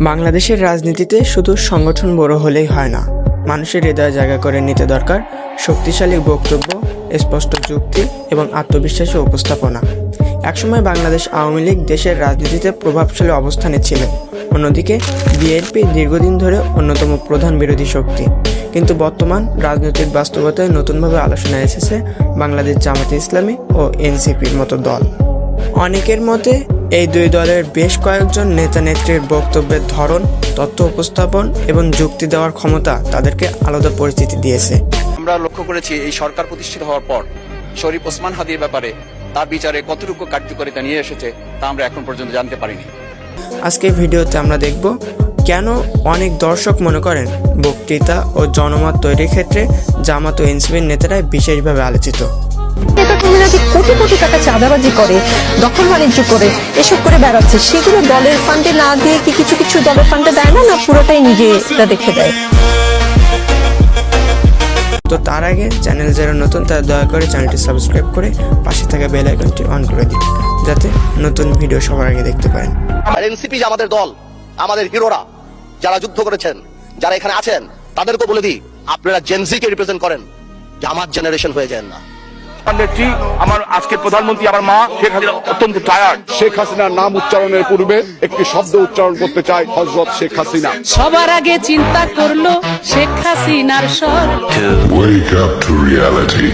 বাংলাদেশের রাজনীতিতে শুধু সংগঠন বড় হলেই হয় না, মানুষের হৃদয়ে জায়গা করে নিতে দরকার শক্তিশালী বক্তব্য, স্পষ্ট যুক্তি এবং আত্মবিশ্বাসী উপস্থাপনা। একসময় বাংলাদেশ আওয়ামী লীগ দেশের রাজনীতিতে প্রভাবশালী অবস্থানে ছিল, অন্যদিকে বিএনপি দীর্ঘদিন ধরে অন্যতম প্রধান বিরোধী শক্তি। কিন্তু বর্তমান রাজনৈতিক বাস্তবতায় নতুনভাবে আলোচনায় এসেছে বাংলাদেশ জামাতে ইসলামী ও এনসিপির মতো দল। অনেকের মতে এই দুই দলের বেশ কয়েকজন নেতা নেত্রীর বক্তব্যের ধরন, তথ্য উপস্থাপন এবং যুক্তি দেওয়ার ক্ষমতা তাদেরকে আলাদা পরিচিতি দিয়েছে। আমরা লক্ষ্য করেছি এই সরকার প্রতিষ্ঠিত হওয়ার পর শরীফ ওসমান হাদির ব্যাপারে তার বিচারে কতটুকু কার্যকারিতা নিয়ে এসেছে তা আমরা এখন পর্যন্ত জানতে পারিনি। আজকের ভিডিওতে আমরা দেখব কেন অনেক দর্শক মনে করেন বক্তৃতা ও জনমত তৈরির ক্ষেত্রে জামাত ও এনসিপির নেতারাই বিশেষভাবে আলোচিত। কোটি কোটি টাকা চাঁদাবাজি করে, দখল বাণিজ্য করে, এসব করে বেড়াচ্ছে, সেগুলো দলের ফান্ডে না দিয়ে কি কিছু কিছু দলের ফান্ডে দেয় না, না পুরোটাই নিজেরা দেখে দেয়? তো তার আগে চ্যানেল যারা নতুন তারা দয়া করে চ্যানেলটি সাবস্ক্রাইব করে পাশে থাকা বেল আইকনটি অন করে দিন, যাতে নতুন ভিডিও সবার আগে দেখতে পারেন। এনসিপি আমাদের দল, আমাদের হিরোরা যারা যুদ্ধ করেছেন, যারা এখানে আছেন, তাদেরকে বলে দিই, আপনারা জেনজিকে রিপ্রেজেন্ট করেন, জামাত জেনারেশন হয়ে যান না। আমার আজকের প্রধানমন্ত্রী আমার মা শেখ হাসিনা অত্যন্ত টায়ার্ড। শেখ হাসিনার নাম উচ্চারণের পূর্বে একটি শব্দ উচ্চারণ করতে চাই, হযরত শেখ হাসিনা। সবার আগে চিন্তা করলো শেখ হাসিনার স্বর। Wake up to reality.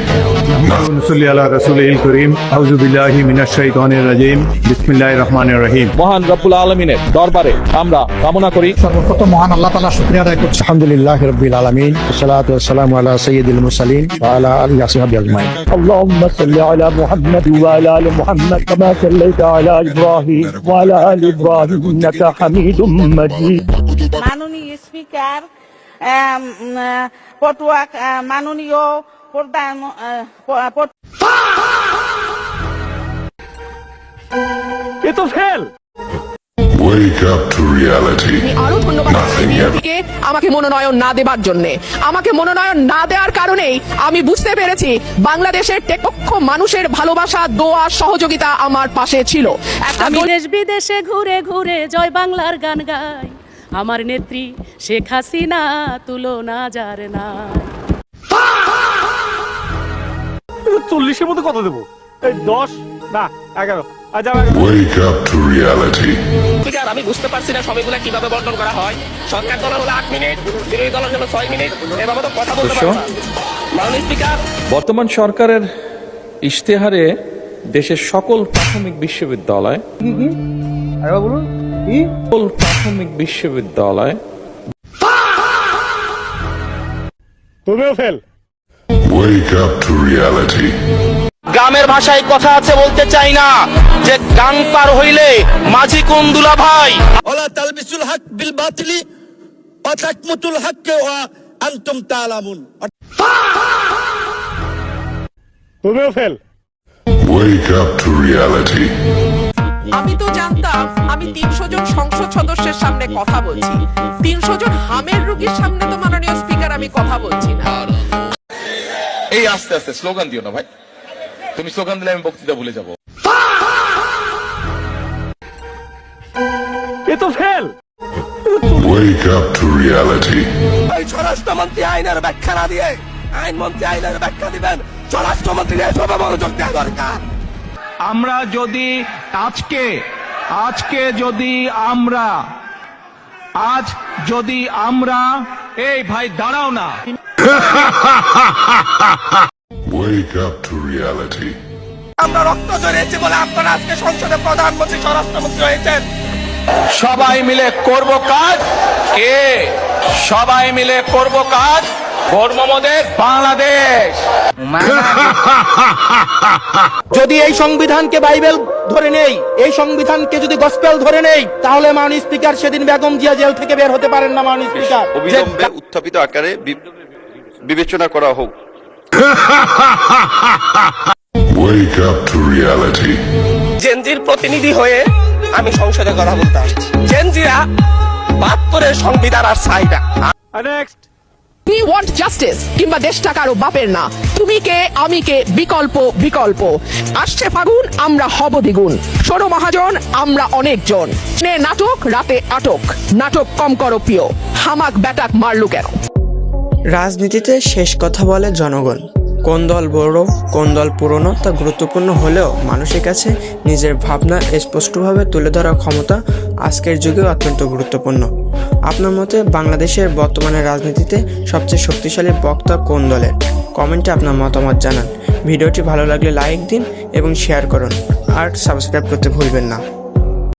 নসল্লি আলা রাসূলিল কারীম। আউযু বিল্লাহি মিনাশ শাইতানির রাজীম। বিসমিল্লাহির রহমানির রহিম। মহান রব্বুল আলামিনের দরবারে আমরা কামনা করি সর্বপ্রথম মহান আল্লাহ তাআলার শুকরিয়া আদায় করছি। আলহামদুলিল্লাহি রাব্বিল আলামিন। ওয়াসসালাতু ওয়াসসালামু আলা সাইয়্যিদিল মুরসালিন ওয়া আলা আলিহি ওয়া সাহবিহি আজমাইন। اللهم صل على محمد وعلى ال محمد كما صليت على ابراهيم وعلى ال ابراهيم انك حميد مجيد. মাননীয় স্পিকার, পটুয়া মাননীয় প্রধান এ তো fail. Wake up to reality. আরো ধন্যবাদ Nothing ever. আমাকে মনোনয়ন না দেবার জন্য। আমাকে মনোনয়ন না দেওয়ার কারণেই আমি বুঝতে পেরেছি বাংলাদেশের টেকক্ষ মানুষের ভালোবাসা, দোয়া, সহযোগিতা আমার পাশে ছিল। আমি দেশ বিদেশে ঘুরে ঘুরে জয় বাংলার গান গাই, আমার নেত্রী শেখ হাসিনা তুলনা যার নাই। 40-এর মধ্যে কত দেবো? এই 10 না 11। Wake up to reality. আমি বুঝতে পারছি না সবগুলা কিভাবে বর্ণন করা হয়। সরকার দলের হলো 8 মিনিট, বিরোধী দলের হলো 6 মিনিট, এভাবে তো কথা বলতে পারবে না। মাননীয় স্পিকার, বর্তমান সরকারের ইশতেহারে দেশের সকল প্রাথমিক বিশ্ববিদ্যালয় তুমিও fail. Wake up to reality. গ্রামের ভাষায় কথা আছে, বলতে চাই না যে গান পার হইলে মাঝি কোন দুলা ভাই। ওয়ালা তালবিসুল হক বিল বাতিলি ওয়া তাকমুতুল হক ওয়া আনতুম তাআলামুন। তুমিও fail. Wake up to reality. আমি তো জানতাম আমি 300 জন সংসদ সদস্যের সামনে কথা বলছি, 300 জন হামের রোগীর সামনে তো মাননীয় স্পিকার আমি কথা বলছি না। এই আস্তে আস্তে স্লোগান দিও না ভাই, তুমি স্লোগান দিলে আমি বক্তৃতা ভুলে যাব। এ তো fail. Wake up to reality. স্বরাষ্ট্রমন্ত্রী আইনের ব্যাখ্যা না দিয়ে আইনমন্ত্রী আইনের ব্যাখ্যা দিবেন, স্বরাষ্ট্রমন্ত্রী এসবে মনোযোগ দেওয়া দরকার। আমরা যদি আজকে যদি আমরা এই ভাই দাঁড়াও না। Wake up to reality. আমরা রক্ত ঝরিয়েছি বলে আপনারা আজকে সংসদে প্রধানমন্ত্রী, স্বরাষ্ট্রমন্ত্রী হয়েছেন। সবাই মিলে করব কাজ, সবাই মিলে করব কাজ, ধর্মমদের বাংলাদেশ। যদি এই সংবিধানকে বাইবেল ধরে নেই, এই সংবিধানকে যদি গসপেল ধরে নেই, তাহলে মাননীয় স্পিকার সেদিন বেগম জিয়া জেল থেকে বের হতে পারেন না। মাননীয় স্পিকার, অবিলম্বে উত্থাপিত আকারে বিবেচনা করা হোক। Wake up to reality. জেনজির প্রতিনিধি হয়ে আমি সংসদে কথা বলতাম। জেনজিরা 72-এর সংবিধান আর চাই না। নেক্সট। উই ওয়ান্ট জাস্টিস কিংবা দেশটা কারো বাপের না। তুমি কে আমি কে বিকল্প বিকল্প। আসছে ফাগুন আমরা হব দ্বিগুণ। ষোড় মহাজন আমরা অনেকজন। নাটক রাতে আটক, নাটক কম করো প্রিয়, হামাক ব্যাটাক মারলু কেন। রাজনীতিতে শেষ কথা বলে জনগণ। কোন দল বড় কোন দল পুরনো তা গুরুত্বপূর্ণ হলেও মানুষের কাছে নিজের ভাবনা স্পষ্টভাবে তুলে ধরার ক্ষমতা আজকের যুগেও অত্যন্ত গুরুত্বপূর্ণ। আপনার মতে বাংলাদেশের বর্তমানে রাজনীতিতে সবচেয়ে শক্তিশালী বক্তা কোন দলের? কমেন্টে আপনার মতামত জানান। ভিডিওটি ভালো লাগলে লাইক দিন এবং শেয়ার করুন আর সাবস্ক্রাইব করতে ভুলবেন না।